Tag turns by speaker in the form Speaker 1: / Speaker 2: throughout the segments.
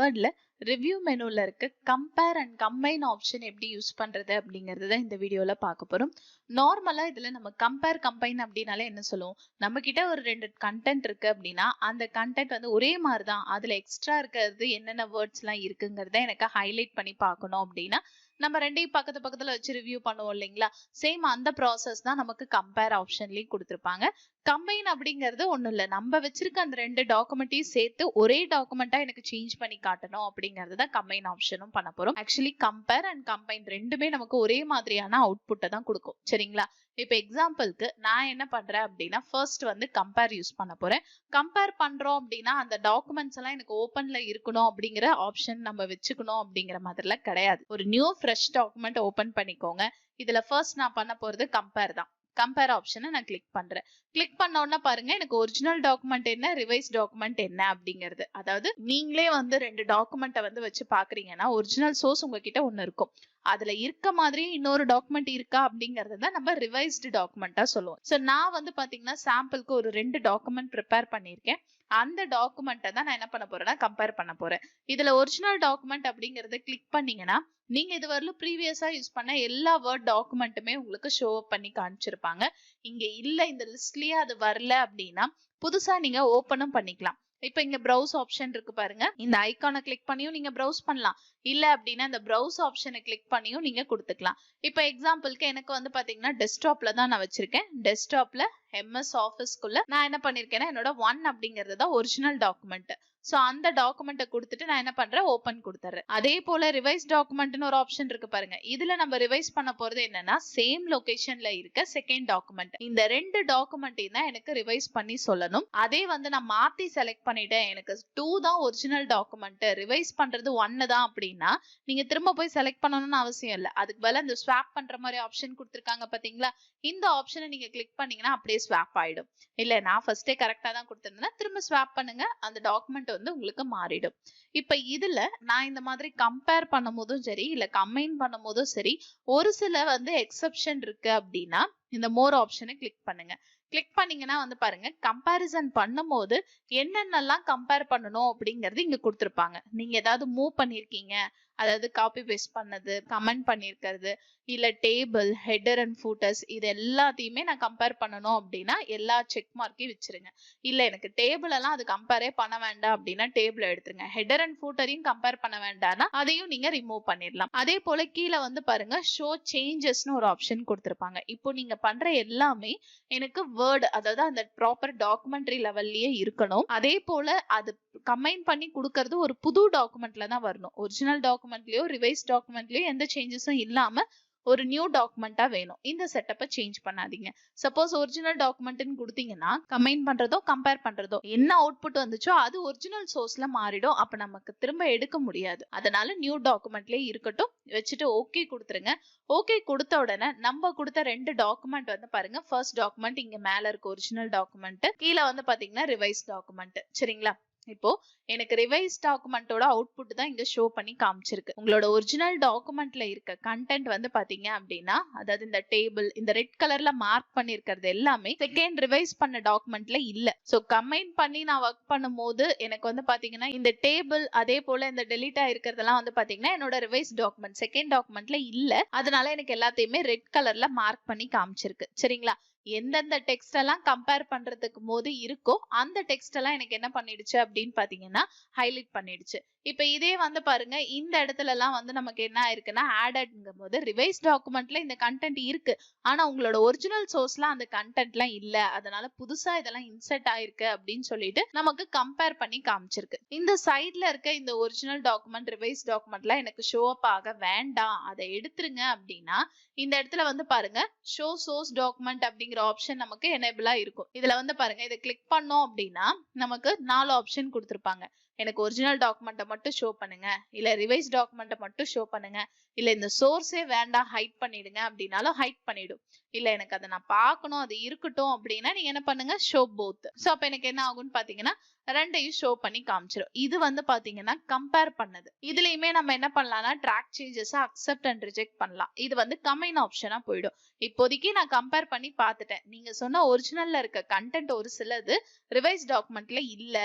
Speaker 1: வேர்ட்ல review மெனுல இருக்க compare and combine option எப்படி use பண்றது அப்படிங்கறது தான் இந்த வீடியோல பார்க்க போறோம். நார்மலா இதுல நம்ம கம்பேர் கம்பைன் அப்படின்னாலே என்ன சொல்லுவோம், நம்ம கிட்ட ஒரு 2 கண்டென்ட் இருக்கு அப்படின்னா அந்த கண்டென்ட் வந்து ஒரே மாதிரி தான், அதுல எக்ஸ்ட்ரா இருக்கிறது என்னென்ன வேர்ட்ஸ் எல்லாம் இருக்குங்கிறத எனக்கு ஹைலைட் பண்ணி பார்க்கணும் அப்படின்னா நம்ம ரெண்டையும் பக்கத்து பக்கத்துல வச்சு ரிவ்யூ பண்ணுவோம் இல்லைங்களா. சேம் அந்த ப்ராசஸ் தான் நமக்கு கம்பேர் ஆப்ஷன்லயும் கொடுத்திருப்பாங்க. கம்பைன் அப்படிங்கிறது ஒண்ணும் இல்ல, நம்ம வச்சிருக்க அந்த 2 டாக்குமெண்ட்டையும் சேர்த்து ஒரே டாக்குமெண்டா எனக்கு சேஞ்ச் பண்ணி காட்டணும் அப்படிங்கிறது தான் கம்பைன் ஆப்ஷனும் பண்ண போறோம். ஆக்சுவலி கம்பேர் அண்ட் கம்பைன் ரெண்டுமே நமக்கு ஒரே மாதிரியான அவுட்புட்டை தான் கொடுக்கும் சரிங்களா. இப்ப எக்ஸாம்பிளுக்கு நான் என்ன பண்றேன் அப்படின்னா ஃபர்ஸ்ட் வந்து கம்பேர் யூஸ் பண்ண போறேன். கம்பேர் பண்றோம் அப்படின்னா அந்த டாக்குமெண்ட்ஸ் எல்லாம் எனக்கு ஓபன்ல இருக்கணும் அப்படிங்கிற ஆப்ஷன் நம்ம வச்சுக்கணும் அப்படிங்கிற மாதிரிலாம் கிடையாது. ஒரு நியூ ஃப்ரெஷ் டாக்குமெண்ட் ஓபன் பண்ணிக்கோங்க. இதுல ஃபர்ஸ்ட் நான் பண்ண போறது கம்பேர் தான். கம்பேர் ஆப்ஷனை நான் கிளிக் பண்றேன். கிளிக் பண்ண உடனே பாருங்க எனக்கு ஒரிஜினல் டாக்குமெண்ட் என்ன, ரிவைஸ் டாக்குமெண்ட் என்ன அப்படிங்கிறது. அதாவது நீங்களே வந்து 2 டாக்குமெண்ட்டை வந்து வச்சு பாக்குறீங்கன்னா ஒரிஜினல் சோர்ஸ் உங்ககிட்ட ஒண்ணு இருக்கும், அதுல இருக்க மாதிரி இன்னொரு டாக்குமெண்ட் இருக்கா அப்படிங்கறது தான் நம்ம ரிவைஸ்டு டாக்குமெண்டா சொல்லுவோம். சோ நான் வந்து பாத்தீங்கன்னா சாம்பிளுக்கு ஒரு 2 டாக்குமெண்ட் ப்ரிப்பேர் பண்ணிருக்கேன். அந்த டாக்குமெண்ட்டை தான் நான் என்ன பண்ண போறேன்னா கம்பேர் பண்ண போறேன். இதுல ஒரிஜினல் டாக்குமெண்ட் அப்படிங்கறத கிளிக் பண்ணீங்கன்னா நீங்க இது வரலும் ப்ரீவியஸா யூஸ் பண்ண எல்லா வேர்ட் டாக்குமெண்ட்டுமே உங்களுக்கு ஷோ அப் பண்ணி காமிச்சிருப்பாங்க. இங்க இல்ல இந்த லிஸ்ட்லயே அது வரல அப்படின்னா புதுசா நீங்க ஓபனும் பண்ணிக்கலாம். இப்ப இங்க ப்ரௌஸ் ஆப்ஷன் இருக்கு பாருங்க, இந்த ஐகானை கிளிக் பண்ணியும் நீங்க ப்ரௌஸ் பண்ணலாம். இல்ல அப்படின்னா இந்த ப்ரௌஸ் ஆப்ஷனை கிளிக் பண்ணியும் நீங்க கொடுத்துக்கலாம். இப்ப எக்ஸாம்பிளுக்கு எனக்கு வந்து பாத்தீங்கன்னா டெஸ்க்டாப்ல தான் நான் வச்சிருக்கேன். டெஸ்க்டாப்ல MS ஆஃபீஸ்க்குள்ள நான் என்ன பண்ணிருக்கேன்னா என்னோட 1 அப்படிங்கிறது தான் ஒரிஜினல் டாக்குமெண்ட். சோ அந்த டாக்குமெண்ட்டை கொடுத்துட்டு நான் என்ன பண்றேன், ஓபன் கொடுத்துறேன். அதே போல ரிவைஸ் டாக்குமெண்ட்னு ஒரு ஆப்ஷன் இருக்கு பாருங்க. இதுல நம்ம ரிவைஸ் பண்ண போறது என்னன்னா சேம் லொகேஷன்ல இருக்க செகண்ட் டாக்குமெண்ட். இந்த 2 டாக்குமெண்ட்டையும் தான் எனக்கு ரிவைஸ் பண்ணி சொல்லணும். அதே வந்து நான் மாத்தி செலக்ட் பண்ணிட்டேன், எனக்கு 2 தான் ஒரிஜினல் டாக்குமெண்ட், ரிவைஸ் பண்றது 1 தான் அப்படின்னா நீங்க திரும்ப போய் செலக்ட் பண்ணணும்னு அவசியம் இல்ல. அதுக்கு பதிலா இந்த ஸ்வாப் பண்ற மாதிரி ஆப்ஷன் கொடுத்திருக்காங்க பாத்தீங்களா, இந்த ஆப்ஷனை நீங்க கிளிக் பண்ணீங்கன்னா அப்படியே ஸ்வாப் ஆயிடும். இல்ல நான் ஃபர்ஸ்டே கரெக்டா தான் கொடுத்திருந்தேன்னா திரும்ப ஸ்வாப் பண்ணுங்க, அந்த டாக்குமெண்ட் வந்து உங்களுக்கு மாறிடும். இப்ப இதுல நான் இந்த மாதிரி கம்பேர் பண்ணும் போதும் சரி இல்ல கம்பைன் பண்ணும் போதும் சரி ஒரு சில வந்து எக்ஸெப்ஷன் இருக்கு அப்படின்னா இந்த மோர் ஆப்ஷனை கிளிக் பண்ணுங்க. கிளிக் பண்ணீங்கன்னா வந்து பாருங்க கம்பேரிசன் பண்ணும் போது என்னென்னலாம் கம்பேர் பண்ணணும் அப்படிங்கறது இங்க கொடுத்திருப்பாங்க. நீங்க ஏதாவது மூவ் பண்ணிருக்கீங்க, அதாவது காப்பி பேஸ்ட் பண்ணது, கமெண்ட் பண்ணிருக்கிறது, இல்ல டேபிள் ஹெடர் அண்ட் ஃபூட்டர்ஸ், இது எல்லாத்தையுமே நான் கம்பேர் பண்ணணும் அப்படின்னா எல்லா செக் மார்க்கையும் வச்சிருங்க. இல்ல எனக்கு டேபிள் எல்லாம் அது கம்பேரே பண்ண வேண்டாம் அப்படின்னா டேபிள் எடுத்துருங்க. ஹெடர் அண்ட் ஃபூட்டரையும் கம்பேர் பண்ண வேண்டாம்னா அதையும் நீங்க ரிமூவ் பண்ணிடலாம். அதே போல கீழே வந்து பாருங்க ஷோ சேஞ்சஸ்னு ஒரு ஆப்ஷன் கொடுத்திருப்பாங்க. இப்போ நீங்க பண்ற எல்லாமே எனக்கு வேர்ட், அதாவது அந்த ப்ராப்பர் டாக்குமெண்ட்ரி லெவல்லயே இருக்கணும். அதே போல அது கம்பைன் பண்ணி கொடுக்கறது ஒரு புது டாக்குமெண்ட்ல தான் வரணும். ஒரிஜினல் டாக்குமெண்ட்லயோ ரிவைஸ் டாக்குமெண்ட்லயோ எந்த சேஞ்சஸும் இல்லாம ஒரு நியூ டாக்குமெண்டா வேணும். இந்த செட்டப்பை சேஞ்ச் பண்ணாதீங்க. சப்போஸ் ஒரிஜினல் டாக்குமெண்ட்னு கொடுத்தீங்கன்னா கம்பைன் பண்றதோ கம்பேர் பண்றதோ என்ன அவுட்புட் வந்துச்சோ அது ஒரிஜினல் சோர்ஸ்ல மாறிடும். அப்ப நமக்கு திரும்ப எடுக்க முடியாது. அதனால நியூ டாக்குமெண்ட்லயே இருக்கட்டும் வச்சுட்டு ஓகே கொடுத்துருங்க. ஓகே கொடுத்த உடனே நம்ம கொடுத்த 2 டாக்குமெண்ட் வந்து பாருங்க, ஃபர்ஸ்ட் டாக்குமெண்ட் இங்க மேல இருக்கு ஒரிஜினல் டாக்குமெண்ட், கீழே வந்து பாத்தீங்கன்னா ரிவைஸ் டாக்குமெண்ட் சரிங்களா. இப்போ எனக்கு ரிவைஸ் டாக்குமெண்டோட அவுட்புட் தான் இங்க ஷோ பண்ணி காமிச்சிருக்கு. உங்களோட ஒரிஜினல் டாக்குமெண்ட்ல இருக்க கண்டென்ட் வந்து பாத்தீங்க அப்படின்னா அதாவது இந்த டேபிள் இந்த ரெட் கலர்ல மார்க் பண்ணிருக்கிறது எல்லாமே செகண்ட் ரிவைஸ் பண்ண டாக்குமெண்ட்ல இல்ல. சோ கம்பைன் பண்ணி நான் ஒர்க் பண்ணும் போது எனக்கு வந்து பாத்தீங்கன்னா இந்த டேபிள் அதே போல இந்த டெலீட் ஆயிருக்கிறதெல்லாம் வந்து பாத்தீங்கன்னா என்னோட ரிவைஸ் டாக்குமெண்ட் செகண்ட் டாக்குமெண்ட்ல இல்ல. அதனால எனக்கு எல்லாத்தையுமே ரெட் கலர்ல மார்க் பண்ணி காமிச்சிருக்கு சரிங்களா. எந்தெந்த டெக்ஸ்ட் எல்லாம் கம்பேர் பண்றதுக்கு போது இருக்கோ அந்த டெக்ஸ்ட் எல்லாம் எனக்கு என்ன பண்ணிடுச்சு அப்படின்னு பாத்தீங்கன்னா ஹைலைட் பண்ணிடுச்சு. இப்ப இதே வந்து பாருங்க இந்த இடத்துல எல்லாம் வந்து நமக்கு என்ன ஆயிருக்குன்னா ஆடட்ங்கும் போது ரிவைஸ் டாக்குமெண்ட்ல இந்த கண்டென்ட் இருக்கு, ஆனா உங்களோட ஒரிஜினல் சோர்ஸ்ல அந்த கண்டென்ட் எல்லாம் இல்ல, அதனால புதுசா இதெல்லாம் இன்சர்ட் ஆயிருக்கு அப்படின்னு சொல்லிட்டு நமக்கு கம்பேர் பண்ணி காமிச்சிருக்கு. இந்த சைட்ல இருக்க இந்த ஒரிஜினல் டாக்குமெண்ட் ரிவைஸ் டாக்குமெண்ட்ல எனக்கு ஷோ அப் ஆக வேண்டாம், அதை எடுத்துருங்க அப்படின்னா இந்த இடத்துல வந்து பாருங்க ஷோ சோர்ஸ் டாக்குமெண்ட் அப்படிங்கிற ஆப்ஷன் நமக்கு எனேபிளா இருக்கும். இதுல வந்து பாருங்க இதை கிளிக் பண்ணோம் அப்படின்னா நமக்கு 4 ஆப்ஷன் கொடுத்திருப்பாங்க. எனக்கு ஒரிஜினல் டாக்குமெண்ட்டை மட்டும் ஷோ பண்ணுங்க, இல்ல ரிவைஸ் டாக்குமெண்ட்டை மட்டும் ஷோ பண்ணுங்க, இல்ல இந்த சோர்ஸே வேண்டாம் ஹைட் பண்ணிடுங்க அப்படின்னாலும் ஹைட் பண்ணிடும். இல்ல எனக்கு அதை நான் பார்க்கணும் அது இருக்கட்டும் அப்படின்னா நீங்க என்ன பண்ணுங்க ஷோ போத். சோ அப்ப எனக்கு என்ன ஆகும்னு பாத்தீங்கன்னா ரெண்டையும் ஷோ பண்ணி காமிச்சிடும். இது வந்து பாத்தீங்கன்னா கம்பேர் பண்ணது. இதுலயுமே நம்ம என்ன பண்ணலாம்னா track changes accept and reject பண்ணலாம். இது வந்து கம்பைன் ஆப்ஷனா போயிடும். இப்போதைக்கு நான் கம்பேர் பண்ணி பார்த்துட்டேன். நீங்க சொன்ன ஒரிஜினல்ல இருக்க கண்டென்ட் ஒரு சிலது ரிவைஸ் டாக்குமெண்ட்ல இல்ல.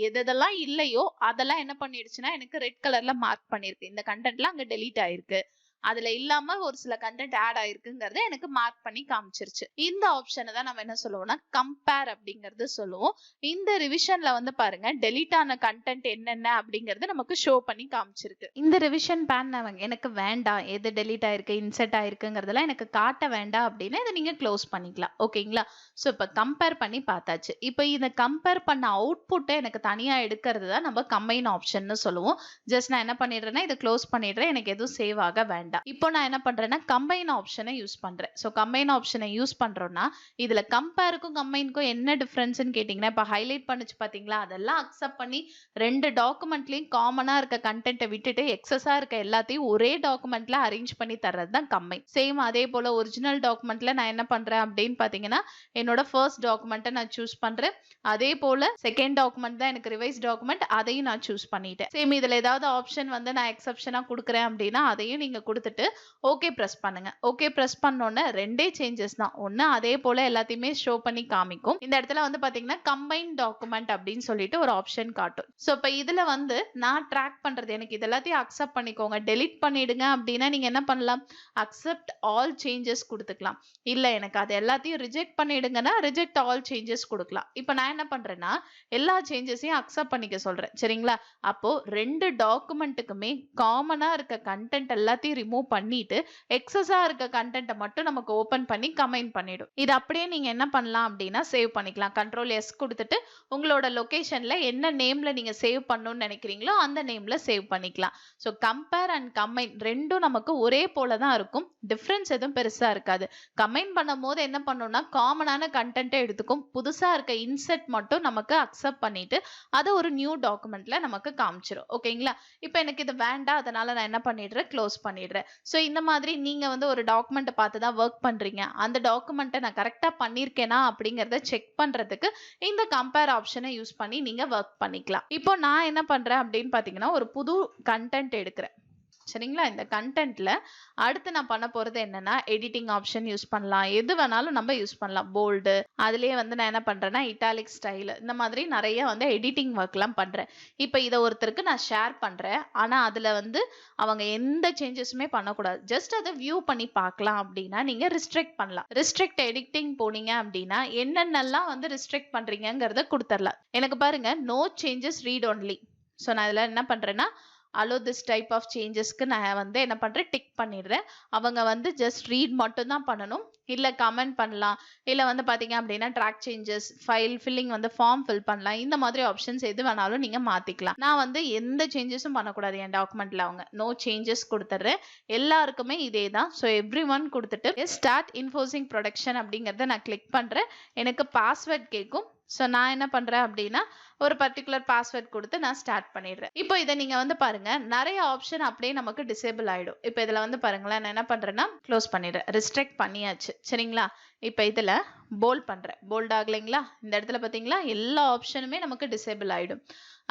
Speaker 1: எதெல்லாம் இல்லையோ அதெல்லாம் என்ன பண்ணிடுச்சுன்னா எனக்கு ரெட் கலர்ல மார்க் பண்ணிருக்கு. இந்த கண்டென்ட்லாம் அங்க டெலீட் ஆயிருக்கு. அதுல இல்லாம ஒரு சில கண்டென்ட் ஆட் ஆயிருக்குங்கிறத எனக்கு மார்க் பண்ணி காமிச்சிருச்சு. இந்த ஆப்ஷனை தான் நம்ம என்ன சொல்லுவோம்னா கம்பேர் அப்படிங்கறது சொல்லுவோம். இந்த ரிவிஷன்ல வந்து பாருங்க டெலீட் ஆன கண்டென்ட் என்னென்ன அப்படிங்கறது நமக்கு ஷோ பண்ணி காமிச்சிருக்கு. இந்த ரிவிஷன் பேன் எனக்கு வேண்டாம், எது டெலீட் ஆயிருக்கு இன்செர்ட் ஆயிருக்குங்கிறதெல்லாம் எனக்கு காட்ட வேண்டாம் அப்படின்னா இதை நீங்க க்ளோஸ் பண்ணிக்கலாம். ஓகேங்களா? ஸோ இப்போ கம்பேர் பண்ணி பார்த்தாச்சு. இப்போ இதை கம்பேர் பண்ண அவுட்புட்டை எனக்கு தனியா எடுக்கிறது தான் நம்ம கம்பைன் ஆப்ஷன் சொல்லுவோம். ஜஸ்ட் நான் என்ன பண்ணிடுறேன்னா இதை க்ளோஸ் பண்ணிடுறேன், எனக்கு எதுவும் சேவ் ஆக வேண்டாம். இப்போ நான் என்ன பண்றேன்னா கம்பைன் ஆப்ஷனை யூஸ் பண்றேன். சோ கம்பைன் ஆப்ஷனை யூஸ் பண்றோம்னா இதுல கம்பேருக்கும் கம்பைனுக்கும் என்ன டிஃபரன்ஸ்னு கேட்டீங்கன்னா இப்ப ஹைலைட் பண்ணுச்சு பாத்தீங்களா, அதெல்லாம் அக்செப்ட் பண்ணி ரெண்டு டாக்குமெண்ட்லயும் காமனா இருக்க கண்டென்ட்டை விட்டுட்டு எக்ஸஸா இருக்க எல்லாத்தையும் ஒரே டாக்குமெண்ட்ல அரேஞ்ச் பண்ணி தர்றது தான் கம்பைன். சேம் அதே போல ஒரிஜினல் டாக்குமெண்ட்ல நான் என்ன பண்றேன் அப்படின்னு பாத்தீங்கன்னா என்னோட ஃபர்ஸ்ட் டாக்குமெண்ட்டை நான் சூஸ் பண்றேன். அதே போல செகண்ட் டாக்குமெண்ட் தான் எனக்கு ரிவைஸ் டாக்குமெண்ட், அதையும் நான் சூஸ் பண்ணிட்டேன். சேம் இதுல ஏதாவது ஆப்ஷன் வந்து நான் எக்ஸெப்ஷனா கொடுக்குறேன் அப்படின்னா அதையும் நீங்க கொடுத்துட்டு ஓகே பிரஸ் பண்ணுங்க. ஓகே பிரஸ் பண்ணோன்னே ரெண்டே சேஞ்சஸ் தான். ஒன்னு அதே போல எல்லாத்தையுமே ஷோ பண்ணி காமிக்கும். இந்த இடத்துல வந்து பாத்தீங்கன்னா கம்பைன் டாக்குமெண்ட் அப்படின்னு சொல்லிட்டு ஒரு ஆப்ஷன் காட்டும். சோ இப்ப இதுல வந்து நான் ட்ராக் பண்றது எனக்கு இது எல்லாத்தையும் அக்செப்ட் பண்ணிக்கோங்க, டெலிட் பண்ணிடுங்க அப்படின்னா நீங்க என்ன பண்ணலாம், அக்செப்ட் ஆல் சேஞ்சஸ் கொடுத்துக்கலாம். இல்ல எனக்கு அது எல்லாத்தையும் ரிஜெக்ட் பண்ணிடுங்கன்னா ரிஜெக்ட் ஆல் சேஞ்சஸ் கொடுக்கலாம். இப்ப நான் என்ன பண்றேன்னா எல்லா சேஞ்சஸையும் அக்செப்ட் பண்ணிக்க சொல்றேன். சரிங்களா? அப்போ ரெண்டு டாக்குமெண்ட்டுக்குமே காமனா இருக்க கண்டென்ட் எல்லாத்தையும் ரிமூவ் பண்ணிட்டு எக்ஸஸா இருக்க கண்டென்ட்டை மட்டும் நமக்கு ஓபன் பண்ணி கம்பைன் பண்ணிடும். இது அப்படியே நீங்க என்ன பண்ணலாம் அப்படின்னா சேவ் பண்ணிக்கலாம். கண்ட்ரோல் எஸ் கொடுத்துட்டு உங்களோட லொகேஷன்ல என்ன நேம்ல நீங்க சேவ் பண்ணணும்னு நினைக்கிறீங்களோ அந்த நேம்ல சேவ் பண்ணிக்கலாம். ஸோ கம்பேர் அண்ட் கம்பைன் ரெண்டும் நமக்கு ஒரே போல தான் இருக்கும். டிஃபரன்ஸ் எதுவும் பெருசா இருக்காது. கம்பைன் பண்ணும் போது என்ன பண்ணணும்னா காமனான கண்டென்ட்டை எடுத்துக்கும், புதுசா இருக்க இன்செர்ட் மட்டும் நமக்கு அக்செப்ட் பண்ணிட்டு அதை ஒரு நியூ டாக்குமெண்ட்ல நமக்கு காமிச்சிடும். ஓகேங்களா? இப்போ எனக்கு இது வேண்டாம், அதனால நான் என்ன பண்ணிடுறேன், க்ளோஸ் பண்ணிடுறேன். ஸோ இந்த மாதிரி நீங்க வந்து ஒரு டாக்குமெண்ட்டை பார்த்து தான் ஒர்க் பண்றீங்க, அந்த டாக்குமெண்ட்டை நான் கரெக்டா பண்ணியிருக்கேனா அப்படிங்கிறத செக் பண்றதுக்கு இந்த கம்பேர் ஆப்ஷனை யூஸ் பண்ணி நீங்க ஒர்க் பண்ணிக்கலாம். இப்போ நான் என்ன பண்றேன் அப்படின்னு பாத்தீங்கன்னா ஒரு புது கண்டென்ட் எடுக்கிறேன். சரிங்களா? இந்த கண்டென்ட்ல அடுத்து நான் பண்ண போறது என்னன்னா எடிட்டிங் ஆப்ஷன் யூஸ் பண்ணலாம். எது வேணாலும் நம்ம யூஸ் பண்ணலாம். போல்டு, அதுலயே வந்து நான் என்ன பண்றேன்னா இட்டாலிக் ஸ்டைல், இந்த மாதிரி நிறைய வந்து எடிட்டிங் ஒர்க்லாம் பண்றேன். இப்போ இதை ஒருத்தருக்கு நான் ஷேர் பண்றேன். ஆனா அதுல வந்து அவங்க எந்த சேஞ்சஸுமே பண்ணக்கூடாது, ஜஸ்ட் அதை வியூ பண்ணி பார்க்கலாம் அப்படின்னா நீங்க ரிஸ்ட்ரிக்ட் பண்ணலாம். ரிஸ்ட்ரிக்ட் எடிட்டிங் போனீங்க அப்படின்னா என்னென்னலாம் வந்து ரிஸ்ட்ரிக்ட் பண்றீங்கிறத கொடுத்துடலாம். எனக்கு பாருங்க no changes read only. So நான் இதுல என்ன பண்றேன்னா allow this type of changesக்கு நான் வந்து என்ன பண்றேன், டிக் பண்ணிடுறேன். அவங்க வந்து ஜஸ்ட் ரீட் மட்டும் தான் பண்ணணும். இல்ல கமெண்ட் பண்ணலாம், இல்ல வந்து பாத்தீங்க அப்படின்னா ட்ராக் சேஞ்சஸ், ஃபைல் ஃபில்லிங் வந்து ஃபார்ம் ஃபில் பண்ணலாம். இந்த மாதிரி ஆப்ஷன்ஸ் எது வேணாலும் நீங்க மாத்திக்கலாம். நான் வந்து எந்த சேஞ்சஸும் பண்ணக்கூடாது என் டாக்குமெண்ட்ல. அவங்க நோ சேஞ்சஸ் கொடுத்துட்றேன். எல்லாருக்குமே இதே தான். ஸோ எவ்ரி ஒன் கொடுத்துட்டு ஸ்டார்ட் இன்ஃபோர்சிங் ப்ரொடக்ஷன் அப்படிங்கறத நான் கிளிக் பண்றேன். எனக்கு பாஸ்வேர்ட் கேட்கும். ஸோ நான் என்ன பண்றேன் அப்படின்னா ஒரு பர்டிகுலர் பாஸ்வேர்ட் கொடுத்து நான் ஸ்டார்ட் பண்ணிடுறேன். இப்போ இதை நீங்க வந்து பாருங்க நிறைய ஆப்ஷன் அப்படியே நமக்கு டிசேபிள் ஆயிடும். இப்போ இதுல வந்து பாருங்களேன் நான் என்ன பண்றேன்னா க்ளோஸ் பண்ணிடுறேன், ரெஸ்ட்ரிக்ட் பண்ணியாச்சு. சரிங்களா? இப்போ இதுல போல்ட் பண்றேன், போல்ட் ஆகலைங்களா? இந்த இடத்துல பாத்தீங்களா எல்லா ஆப்ஷனுமே நமக்கு டிசேபிள் ஆயிடும்.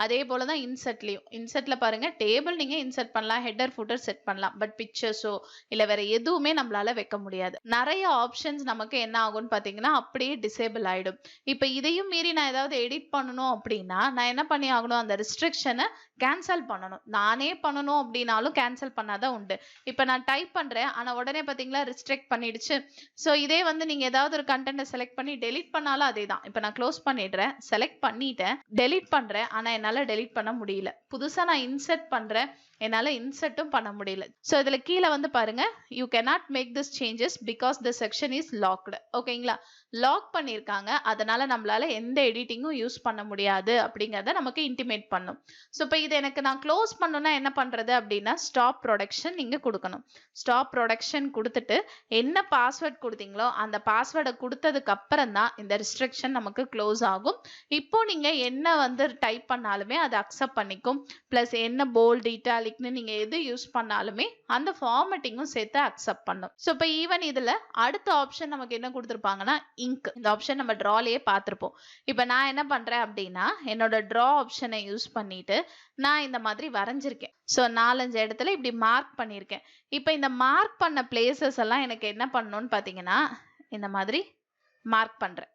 Speaker 1: அதே போலதான் இன்செர்ட்லயும், இன்செர்ட்ல பாருங்க டேபிள் நீங்க இன்செர்ட் பண்ணலாம், ஹெட்டர் ஃபுட்டர் செட் பண்ணலாம். பட் பிக்சர்ஸோ இல்ல வேற எதுவுமே நம்மளால வைக்க முடியாது. நிறைய ஆப்ஷன்ஸ் நமக்கு என்ன ஆகும்னு பாத்தீங்கன்னா அப்படியே டிசேபிள் ஆயிடும். இப்ப இதையும் மீறி நான் ஏதாவது எடிட் பண்ணணும் அப்படின்னா நான் என்ன பண்ணி ஆகணும், அந்த ரெஸ்ட்ரிக்ஷனை கேன்சல் பண்ணணும். நானே பண்ணணும் அப்படின்னாலும் கேன்சல் பண்ணாதான் உண்டு. இப்ப நான் டைப் பண்றேன், ஆனா உடனே பாத்தீங்களா ரெஸ்ட்ரிக்ட் பண்ணிடுச்சு. சோ இதே வந்து நீங்க ஏதாவது ஒரு கண்டென்ட் செலக்ட் பண்ணி டெலிட் பண்ணாலும் அதே தான். இப்ப நான் க்ளோஸ் பண்ணிடுறேன், செலக்ட் பண்ணிட்டேன், டெலிட் பண்றேன், ஆனா என்னால டெலிட் பண்ண முடியல. புதுசா நான் இன்செர்ட் பண்றேன், என்னால இன்செர்ட்டும் பண்ண முடியல. சோ இதுல கீழே வந்து பாருங்க you cannot make this changes because the section is locked. ஓகேங்களா? லாக் பண்ணிருக்காங்க, அதனால நம்மளால எந்த எடிட்டிங்கும் யூஸ் பண்ண முடியாது அப்படிங்கறத நமக்கு இன்டிமேட் பண்ணும். சோ இப்ப இது எனக்கு நான் க்ளோஸ் பண்ணணும்னா என்ன பண்றது அப்படின்னா ஸ்டாப் ப்ரொடக்ஷன் நீங்க கொடுக்கணும். ஸ்டாப் ப்ரொடக்ஷன் கொடுத்துட்டு என்ன பாஸ்வேர்ட் கொடுத்தீங்களோ அந்த பாஸ்வேர்டை கொடுத்ததுக்கு அப்புறம் தான் இந்த ரெஸ்ட்ரிக்ஷன் நமக்கு க்ளோஸ் ஆகும். இப்போ நீங்க என்ன வந்து டைப் பண்ணாலுமே அதை அக்செப்ட் பண்ணிக்கும். பிளஸ் என்ன போல்ட் இட்டாலிக்னு நீங்க எது யூஸ் பண்ணாலுமே அந்த ஃபார்மேட்டிங்கும் சேர்த்து அக்செப்ட் பண்ணும். ஸோ இப்போ ஈவன் இதுல அடுத்த ஆப்ஷன் நமக்கு என்ன கொடுத்துருப்பாங்கன்னா இங்க். இந்த ஆப்ஷன் நம்ம ட்ராலயே பார்த்துருப்போம். இப்போ நான் என்ன பண்றேன் அப்படின்னா என்னோட ட்ரா ஆப்ஷனை யூஸ் பண்ணிட்டு நான் இந்த மாதிரி வரைஞ்சிருக்கேன். ஸோ 4-5 இடத்துல இப்படி மார்க் பண்ணியிருக்கேன். இப்போ இந்த மார்க் பண்ண பிளேசஸ் எல்லாம் எனக்கு என்ன பண்ணணும்னு பார்த்தீங்கன்னா இந்த மாதிரி மார்க் பண்றேன்.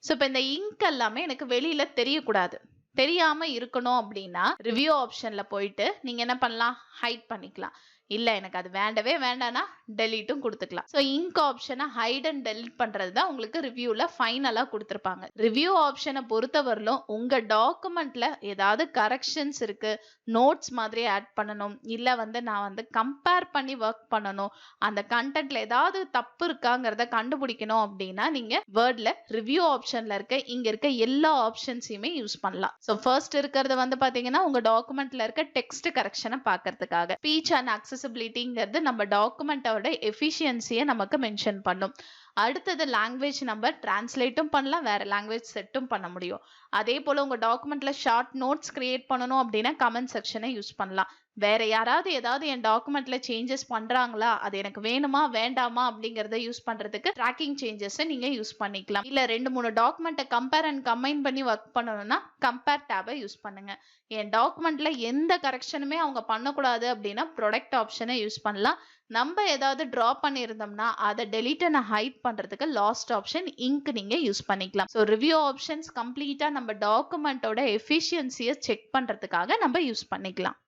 Speaker 1: ஸோ இப்போ இந்த இங்க் எல்லாமே எனக்கு வெளியில தெரியக்கூடாது. தெரியாம இருக்கணும் அப்படின்னா ரிவ்யூ ஆப்ஷன்ல போயிட்டு நீங்க என்ன பண்ணலாம், ஹைட் பண்ணிக்கலாம். இல்ல எனக்கு அது வேண்டவே வேண்டாம்னா டெலீட்டும் கொடுத்துக்கலாம். ஸோ இங்க் ஆப்ஷனை ஹைட் அண்ட் டெலீட் பண்றது தான் உங்களுக்கு ரிவ்யூல ஃபைனலா கொடுத்துருப்பாங்க. ரிவ்யூ ஆப்ஷனை பொறுத்தவரையிலும் உங்க டாக்குமெண்ட்ல ஏதாவது கரெக்ஷன்ஸ் இருக்கு, நோட்ஸ் மாதிரி ஆட் பண்ணணும், இல்ல வந்து நான் வந்து கம்பேர் பண்ணி ஒர்க் பண்ணணும், அந்த கண்டென்ட்ல ஏதாவது தப்பு இருக்காங்கிறத கண்டுபிடிக்கணும் அப்படின்னா நீங்க வேர்ட்ல ரிவ்யூ ஆப்ஷன்ல இங்க இருக்க எல்லா ஆப்ஷன்ஸையுமே யூஸ் பண்ணலாம். ஸோ ஃபர்ஸ்ட் இருக்கிறது வந்து பாத்தீங்கன்னா உங்க டாக்குமெண்ட்ல இருக்க டெக்ஸ்ட் கரெக்ஷனை பார்க்கறதுக்காக. ஸ்பீச் அண்ட் அக்சசிபிலிட்டிங்கிறது நம்ம டாக்குமெண்டோட எஃபிஷியன்சியை நமக்கு மென்ஷன் பண்ணும். அடுத்தது லாங்குவேஜ் நம்ம டிரான்ஸ்லேட்டும் பண்ணலாம், வேற லாங்குவேஜ் செட்டும் பண்ண முடியும். அதே போல உங்க டாக்குமெண்ட்ல ஷார்ட் நோட்ஸ் கிரியேட் பண்ணணும் அப்படின்னா கமெண்ட் செக்ஷனை யூஸ் பண்ணலாம். வேற யாராவது ஏதாவது என் டாக்குமெண்ட்ல சேஞ்சஸ் பண்றாங்களா, அது எனக்கு வேணுமா வேண்டாமா அப்படிங்கறத யூஸ் பண்றதுக்கு ட்ராக்கிங் சேஞ்சஸ் நீங்க யூஸ் பண்ணிக்கலாம். இல்ல 2-3 டாக்குமெண்ட்டை கம்பேர் அண்ட் கம்பைன் பண்ணி ஒர்க் பண்ணணும்னா கம்பேர் டேபை யூஸ் பண்ணுங்க. என் டாக்குமெண்ட்ல எந்த கரெக்ஷனுமே அவங்க பண்ணக்கூடாது அப்படின்னா ப்ரொடக்ட் ஆப்ஷனை யூஸ் பண்ணலாம். நம்ம ஏதாவது டிரா பண்ணியிருந்தோம்னா அதை டெலீட் அண்ட் ஹைட் பண்றதுக்கு லாஸ்ட் ஆப்ஷன் இங்க் நீங்க யூஸ் பண்ணிக்கலாம். ஸோ ரிவ்யூ ஆப்ஷன்ஸ் கம்ப்ளீட்டா நம்ம டாக்குமெண்டோட எஃபிஷியன்சியை செக் பண்றதுக்காக நம்ம யூஸ் பண்ணிக்கலாம்.